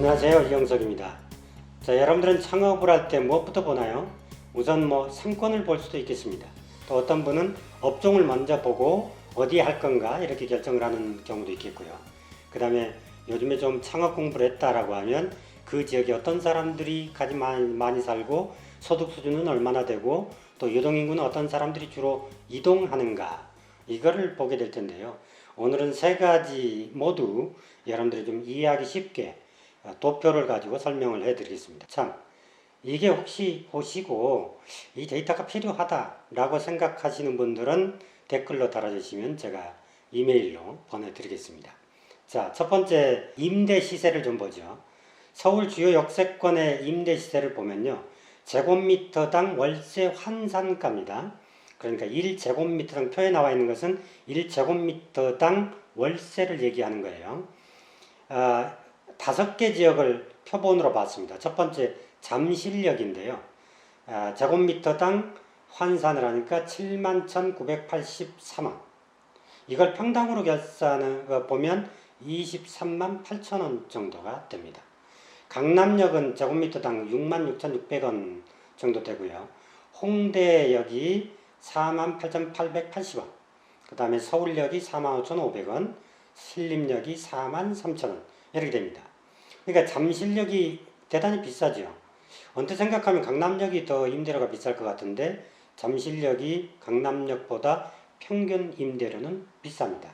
안녕하세요, 이영석입니다. 자, 여러분들은 창업을 할 때 무엇부터 보나요? 우선 상권을 볼 수도 있겠습니다. 또 어떤 분은 업종을 먼저 보고 어디에 할 건가 이렇게 결정을 하는 경우도 있겠고요. 그 다음에 요즘에 좀 창업 공부를 했다라고 하면 그 지역에 어떤 사람들이 가장 많이 살고 소득 수준은 얼마나 되고 또 유동인구는 어떤 사람들이 주로 이동하는가 이거를 보게 될 텐데요. 오늘은 세 가지 모두 여러분들이 좀 이해하기 쉽게 도표를 가지고 설명을 해드리겠습니다. 참, 이게 혹시 보시고 이 데이터가 필요하다라고 생각하시는 분들은 댓글로 달아주시면 제가 이메일로 보내드리겠습니다. 자, 첫 번째 임대 시세를 좀 보죠. 서울 주요 역세권의 임대 시세를 보면요. 제곱미터당 월세 환산가입니다. 그러니까 1제곱미터당 표에 나와 있는 것은 1제곱미터당 월세를 얘기하는 거예요. 5개 지역을 표본으로 봤습니다. 첫 번째 잠실역인데요. 제곱미터당 환산을 하니까 71,983원. 이걸 평당으로 계산을 보면 23만 8천원 정도가 됩니다. 강남역은 제곱미터당 66,600원 정도 되고요. 홍대역이 48,880원. 그 다음에 서울역이 45,500원. 신림역이 43,000원. 이렇게 됩니다. 그러니까 잠실역이 대단히 비싸죠. 언뜻 생각하면 강남역이 더 임대료가 비쌀 것 같은데 잠실역이 강남역보다 평균 임대료는 비쌉니다.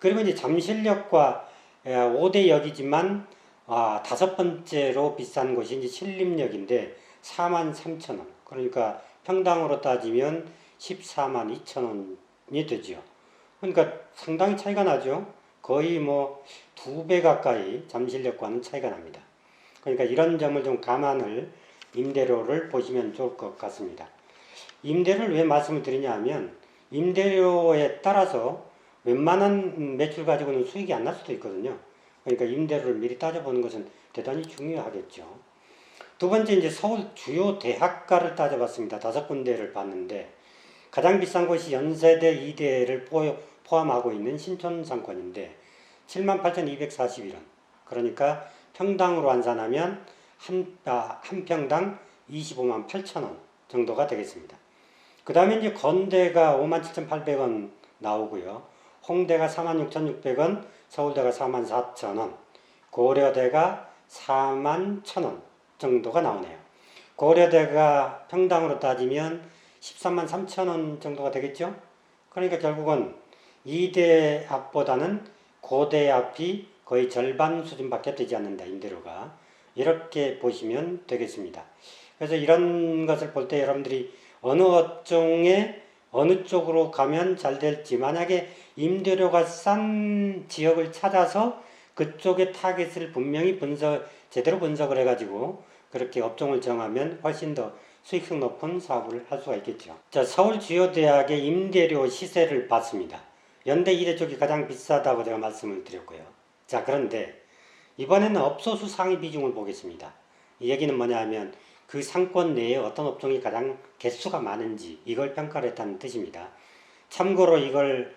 그리고 이제 잠실역과 5대 역이지만 다섯 번째로 비싼 곳이 이제 신림역인데 43,000원. 그러니까 평당으로 따지면 142,000원이 되죠. 그러니까 상당히 차이가 나죠. 거의 2배 가까이 잠실역과는 차이가 납니다. 그러니까 이런 점을 좀 감안을 임대료를 보시면 좋을 것 같습니다. 임대료를 왜 말씀을 드리냐 하면 임대료에 따라서 웬만한 매출 가지고는 수익이 안 날 수도 있거든요. 그러니까 임대료를 미리 따져보는 것은 대단히 중요하겠죠. 두 번째 이제 서울 주요 대학가를 따져봤습니다. 5군데를 봤는데 가장 비싼 곳이 연세대, 이대를 포함하고 있는 신촌 상권인데 78,241원. 그러니까 평당으로 환산하면 한 평당 25만 8천원 정도가 되겠습니다. 그 다음에 이제 건대가 57,800원 나오고요. 홍대가 46,600원, 서울대가 44,000원, 고려대가 41,000원 정도가 나오네요. 고려대가 평당으로 따지면 13만 3천원 정도가 되겠죠? 그러니까 결국은 이대 앞보다는 고대 앞이 거의 절반 수준밖에 되지 않는다, 임대료가. 이렇게 보시면 되겠습니다. 그래서 이런 것을 볼 때 여러분들이 어느 업종에 어느 쪽으로 가면 잘 될지, 만약에 임대료가 싼 지역을 찾아서 그쪽의 타겟을 분명히 제대로 분석을 해가지고 그렇게 업종을 정하면 훨씬 더 수익성 높은 사업을 할 수가 있겠죠. 자, 서울 주요 대학의 임대료 시세를 봤습니다. 연대 이대 쪽이 가장 비싸다고 제가 말씀을 드렸고요. 자, 그런데 이번에는 업소수 상위 비중을 보겠습니다. 이 얘기는 뭐냐 하면 그 상권 내에 어떤 업종이 가장 개수가 많은지 이걸 평가를 했다는 뜻입니다. 참고로 이걸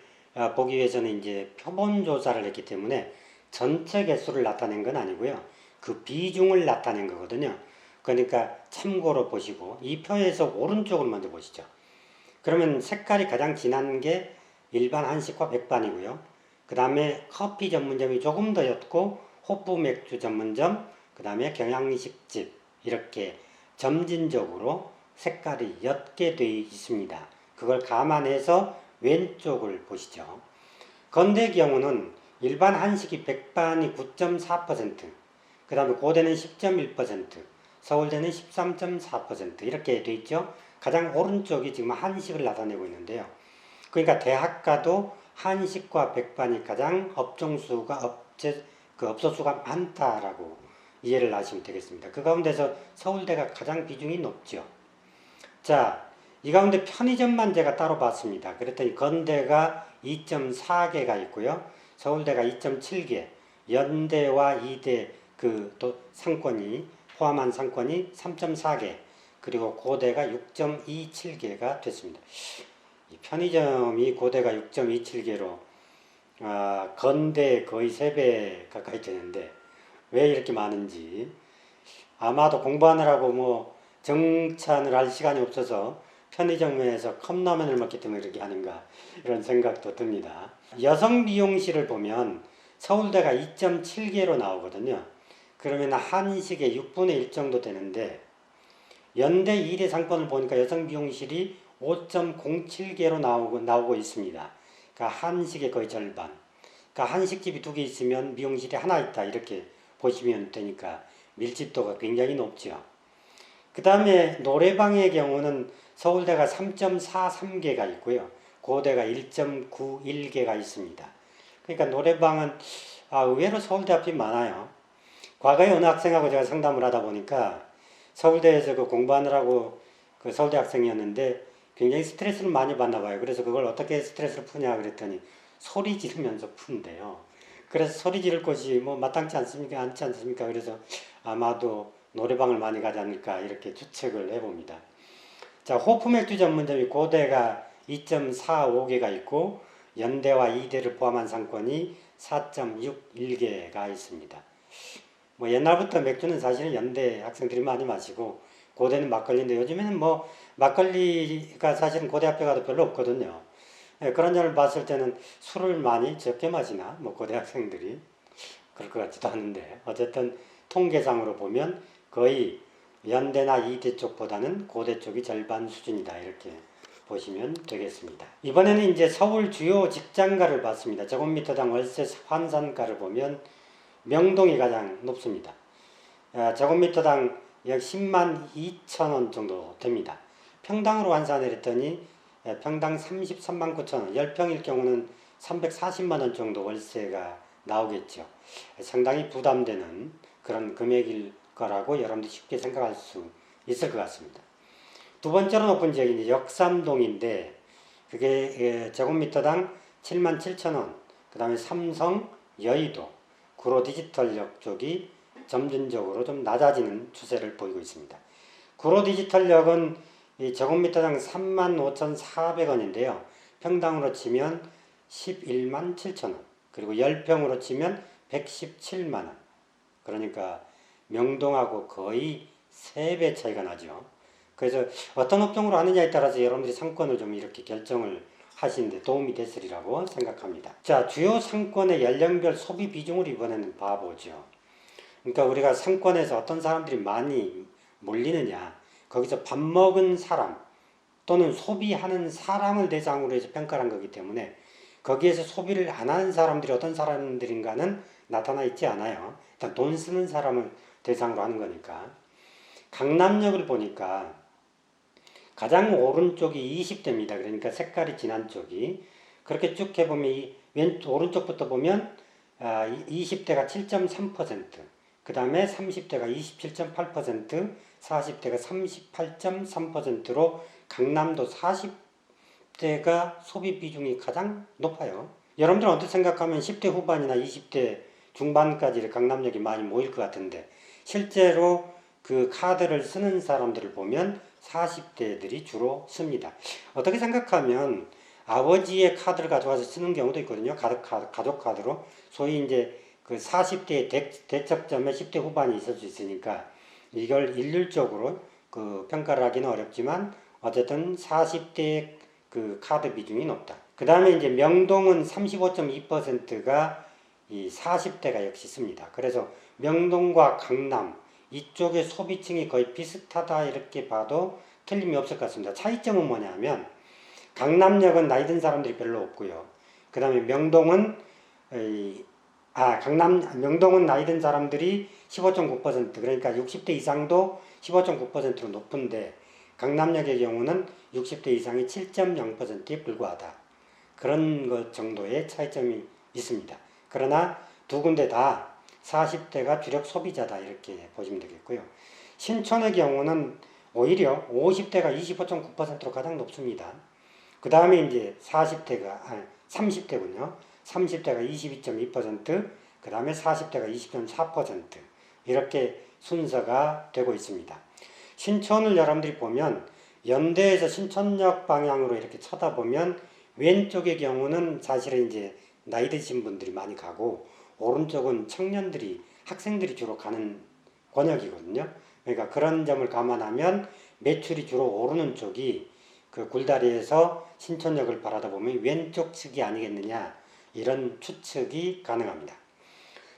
보기 위해서는 이제 표본 조사를 했기 때문에 전체 개수를 나타낸 건 아니고요. 그 비중을 나타낸 거거든요. 그러니까 참고로 보시고 이 표에서 오른쪽을 먼저 보시죠. 그러면 색깔이 가장 진한 게 일반 한식과 백반이고요. 그 다음에 커피 전문점이 조금 더 옅고 호프 맥주 전문점, 그 다음에 경양식집 이렇게 점진적으로 색깔이 옅게 되어 있습니다. 그걸 감안해서 왼쪽을 보시죠. 건대 경우는 일반 한식이 백반이 9.4%, 그 다음에 고대는 10.1%, 서울대는 13.4% 이렇게 되어 있죠. 가장 오른쪽이 지금 한식을 나타내고 있는데요. 그러니까 대학가도 한식과 백반이 가장 업소수가 많다라고 이해를 하시면 되겠습니다. 그 가운데서 서울대가 가장 비중이 높죠. 자, 이 가운데 편의점만 제가 따로 봤습니다. 그랬더니 건대가 2.4개가 있고요. 서울대가 2.7개, 연대와 이대 또 상권이 포함한 상권이 3.4개, 그리고 고대가 6.27개가 됐습니다. 이 편의점이 고대가 6.27개로 건대 거의 3배 가까이 되는데 왜 이렇게 많은지. 아마도 공부하느라고 뭐 정찬을 할 시간이 없어서 편의점에서 컵라면을 먹기 때문에 이렇게 하는가 이런 생각도 듭니다. 여성 미용실을 보면 서울대가 2.7개로 나오거든요. 그러면 한식의 6분의 1 정도 되는데 연대 2대 상권을 보니까 여성 미용실이 5.07개로 나오고 있습니다. 그러니까 한식의 거의 절반. 그러니까 한식집이 2개 있으면 미용실이 하나 있다 이렇게 보시면 되니까 밀집도가 굉장히 높죠. 그 다음에 노래방의 경우는 서울대가 3.43개가 있고요. 고대가 1.91개가 있습니다. 그러니까 노래방은 의외로 서울대 앞이 많아요. 과거에 어느 학생하고 제가 상담을 하다 보니까 서울대에서 그 공부하느라고 그 서울대 학생이었는데 굉장히 스트레스를 많이 받나 봐요. 그래서 그걸 어떻게 스트레스를 푸냐 그랬더니 소리 지르면서 푼대요. 그래서 소리 지를 곳이 뭐 마땅치 않습니까? 그래서 아마도 노래방을 많이 가지 않을까 이렇게 추측을 해봅니다. 자, 호프맥주 전문점이 고대가 2.45개가 있고 연대와 이대를 포함한 상권이 4.61개가 있습니다. 뭐 옛날부터 맥주는 사실은 연대 학생들이 많이 마시고 고대는 막걸리인데 요즘에는 뭐 막걸리가 사실은 고대 앞에 가도 별로 없거든요. 그런 점을 봤을 때는 술을 많이 적게 마시나 뭐 고대 학생들이 그럴 것 같지도 않은데 어쨌든 통계상으로 보면 거의 연대나 이대 쪽보다는 고대 쪽이 절반 수준이다 이렇게 보시면 되겠습니다. 이번에는 이제 서울 주요 직장가를 봤습니다. 제곱미터당 월세 환산가를 보면 명동이 가장 높습니다. 제곱미터당 약 10만 2천 원 정도 됩니다. 평당으로 환산을 했더니 평당 33만 9천 원, 10평일 경우는 340만 원 정도 월세가 나오겠죠. 상당히 부담되는 그런 금액일 거라고 여러분들이 쉽게 생각할 수 있을 것 같습니다. 두 번째로 높은 지역이 이제 역삼동인데 그게 제곱미터당 7만 7천 원, 그 다음에 삼성, 여의도, 구로 디지털역 쪽이 점진적으로 좀 낮아지는 추세를 보이고 있습니다. 구로 디지털역은 이 제곱미터당 35,400원인데요. 평당으로 치면 11만 7천원, 그리고 10평으로 치면 117만원. 그러니까 명동하고 거의 3배 차이가 나죠. 그래서 어떤 업종으로 하느냐에 따라서 여러분들이 상권을 좀 이렇게 결정을 하시는데 도움이 됐으리라고 생각합니다. 자, 주요 상권의 연령별 소비 비중을 이번에는 봐보죠. 그러니까 우리가 상권에서 어떤 사람들이 많이 몰리느냐, 거기서 밥 먹은 사람 또는 소비하는 사람을 대상으로 해서 평가를 한 거기 때문에 거기에서 소비를 안 하는 사람들이 어떤 사람들인가는 나타나 있지 않아요. 일단 돈 쓰는 사람을 대상으로 하는 거니까. 강남역을 보니까 가장 오른쪽이 20대입니다. 그러니까 색깔이 진한 쪽이. 그렇게 쭉 해보면 오른쪽부터 보면 20대가 7.3%, 그 다음에 30대가 27.8%, 40대가 38.3%로 강남도 40대가 소비 비중이 가장 높아요. 여러분들은 어떻게 생각하면 10대 후반이나 20대 중반까지 강남역이 많이 모일 것 같은데 실제로 그 카드를 쓰는 사람들을 보면 40대들이 주로 씁니다. 어떻게 생각하면 아버지의 카드를 가져가서 쓰는 경우도 있거든요. 가족 카드로. 소위 이제 그 40대의 대척점에 10대 후반이 있을 수 있으니까 이걸 일률적으로 그 평가를 하기는 어렵지만 어쨌든 40대의 그 카드 비중이 높다. 그 다음에 이제 명동은 35.2%가 이 40대가 역시 씁니다. 그래서 명동과 강남 이쪽의 소비층이 거의 비슷하다 이렇게 봐도 틀림이 없을 것 같습니다. 차이점은 뭐냐면 강남역은 나이 든 사람들이 별로 없고요. 그 다음에 명동은 명동은 나이 든 사람들이 15.9%, 그러니까 60대 이상도 15.9%로 높은데 강남역의 경우는 60대 이상이 7.0%에 불과하다. 그런 것 정도의 차이점이 있습니다. 그러나 두 군데 다 40대가 주력 소비자다 이렇게 보시면 되겠고요. 신촌의 경우는 오히려 50대가 25.9%로 가장 높습니다. 그 다음에 이제 30대군요. 30대가 22.2%, 그 다음에 40대가 20.4% 이렇게 순서가 되고 있습니다. 신촌을 여러분들이 보면 연대에서 신촌역 방향으로 이렇게 쳐다보면 왼쪽의 경우는 사실은 이제 나이 드신 분들이 많이 가고 오른쪽은 청년들이 학생들이 주로 가는 권역이거든요. 그러니까 그런 점을 감안하면 매출이 주로 오르는 쪽이 그 굴다리에서 신촌역을 바라다 보면 왼쪽 측이 아니겠느냐, 이런 추측이 가능합니다.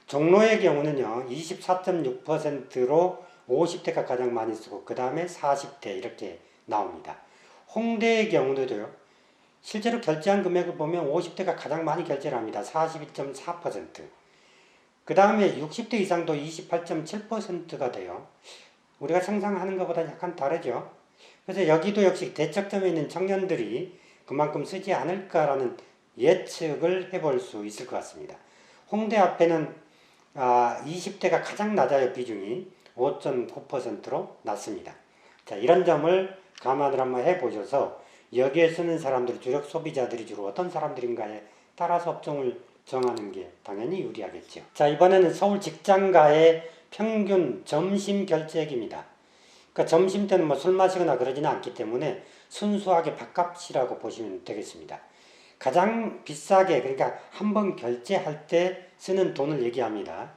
종로의 경우는요 24.6%로 50대가 가장 많이 쓰고 그 다음에 40대 이렇게 나옵니다. 홍대의 경우도요 실제로 결제한 금액을 보면 50대가 가장 많이 결제를 합니다. 42.4%. 그 다음에 60대 이상도 28.7%가 돼요. 우리가 상상하는 것보다 약간 다르죠. 그래서 여기도 역시 대척점에 있는 청년들이 그만큼 쓰지 않을까라는 예측을 해볼 수 있을 것 같습니다. 홍대 앞에는 20대가 가장 낮아요. 비중이 5.9%로 낮습니다. 자, 이런 점을 감안을 한번 해보셔서 여기에 쓰는 사람들이 주력 소비자들이 주로 어떤 사람들인가에 따라서 업종을 정하는 게 당연히 유리하겠죠. 자, 이번에는 서울 직장가의 평균 점심 결제액입니다. 그러니까 점심 때는 뭐 술 마시거나 그러지는 않기 때문에 순수하게 밥값이라고 보시면 되겠습니다. 가장 비싸게, 그러니까 한번 결제할 때 쓰는 돈을 얘기합니다.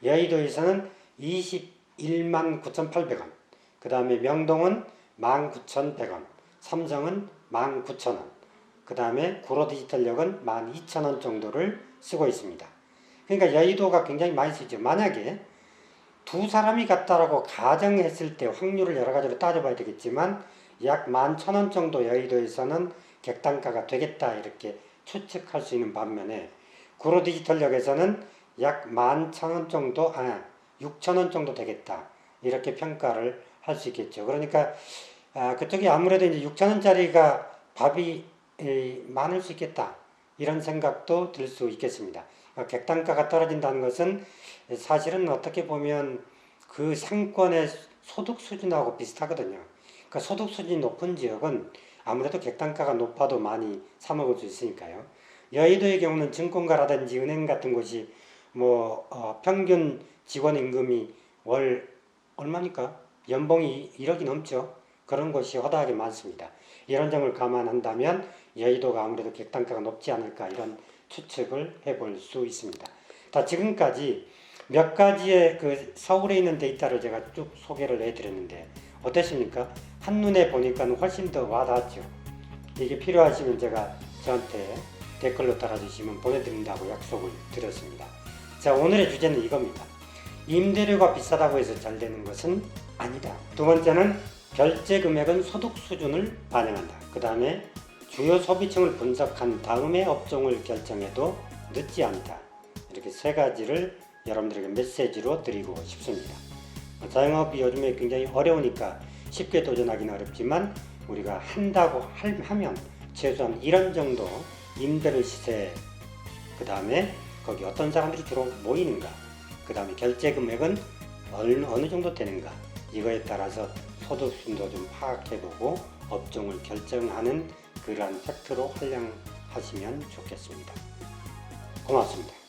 여의도에서는 21만 9,800원, 그 다음에 명동은 19,100원, 삼성은 19,000원, 그 다음에 구로디지털역은 12,000원 정도를 쓰고 있습니다. 그러니까 여의도가 굉장히 많이 쓰죠. 만약에 두 사람이 갔다라고 가정했을 때 확률을 여러 가지로 따져봐야 되겠지만 약 11,000원 정도 여의도에서는 객단가가 되겠다 이렇게 추측할 수 있는 반면에 구로디지털역에서는 약 11,000원 정도, 6,000원 정도 되겠다 이렇게 평가를 할 수 있겠죠. 그러니까 그쪽이 아무래도 이제 6,000원짜리가 밥이 많을 수 있겠다 이런 생각도 들 수 있겠습니다. 그러니까 객단가가 떨어진다는 것은 사실은 어떻게 보면 그 상권의 소득 수준하고 비슷하거든요. 그러니까 소득 수준이 높은 지역은 아무래도 객단가가 높아도 많이 사 먹을 수 있으니까요. 여의도의 경우는 증권가라든지 은행 같은 곳이 평균 직원 임금이 월 얼마니까? 연봉이 1억이 넘죠. 그런 곳이 허다하게 많습니다. 이런 점을 감안한다면 여의도가 아무래도 객단가가 높지 않을까 이런 추측을 해볼 수 있습니다. 자, 지금까지 몇 가지의 그 서울에 있는 데이터를 제가 쭉 소개를 해드렸는데 어땠습니까? 한눈에 보니까 훨씬 더 와닿았죠. 이게 필요하시면 제가 저한테 댓글로 달아주시면 보내드린다고 약속을 드렸습니다. 자, 오늘의 주제는 이겁니다. 임대료가 비싸다고 해서 잘 되는 것은 아니다. 두 번째는 결제 금액은 소득 수준을 반영한다. 그 다음에 주요 소비층을 분석한 다음에 업종을 결정해도 늦지 않다. 이렇게 세 가지를 여러분들에게 메시지로 드리고 싶습니다. 자영업이 요즘에 굉장히 어려우니까 쉽게 도전하기는 어렵지만 우리가 하면 최소한 이런 정도 임대료 시세, 그 다음에 거기 어떤 사람들이 주로 모이는가, 그 다음에 결제 금액은 어느 정도 되는가, 이거에 따라서 소득 수준도 좀 파악해보고 업종을 결정하는 그러한 팩트로 활용하시면 좋겠습니다. 고맙습니다.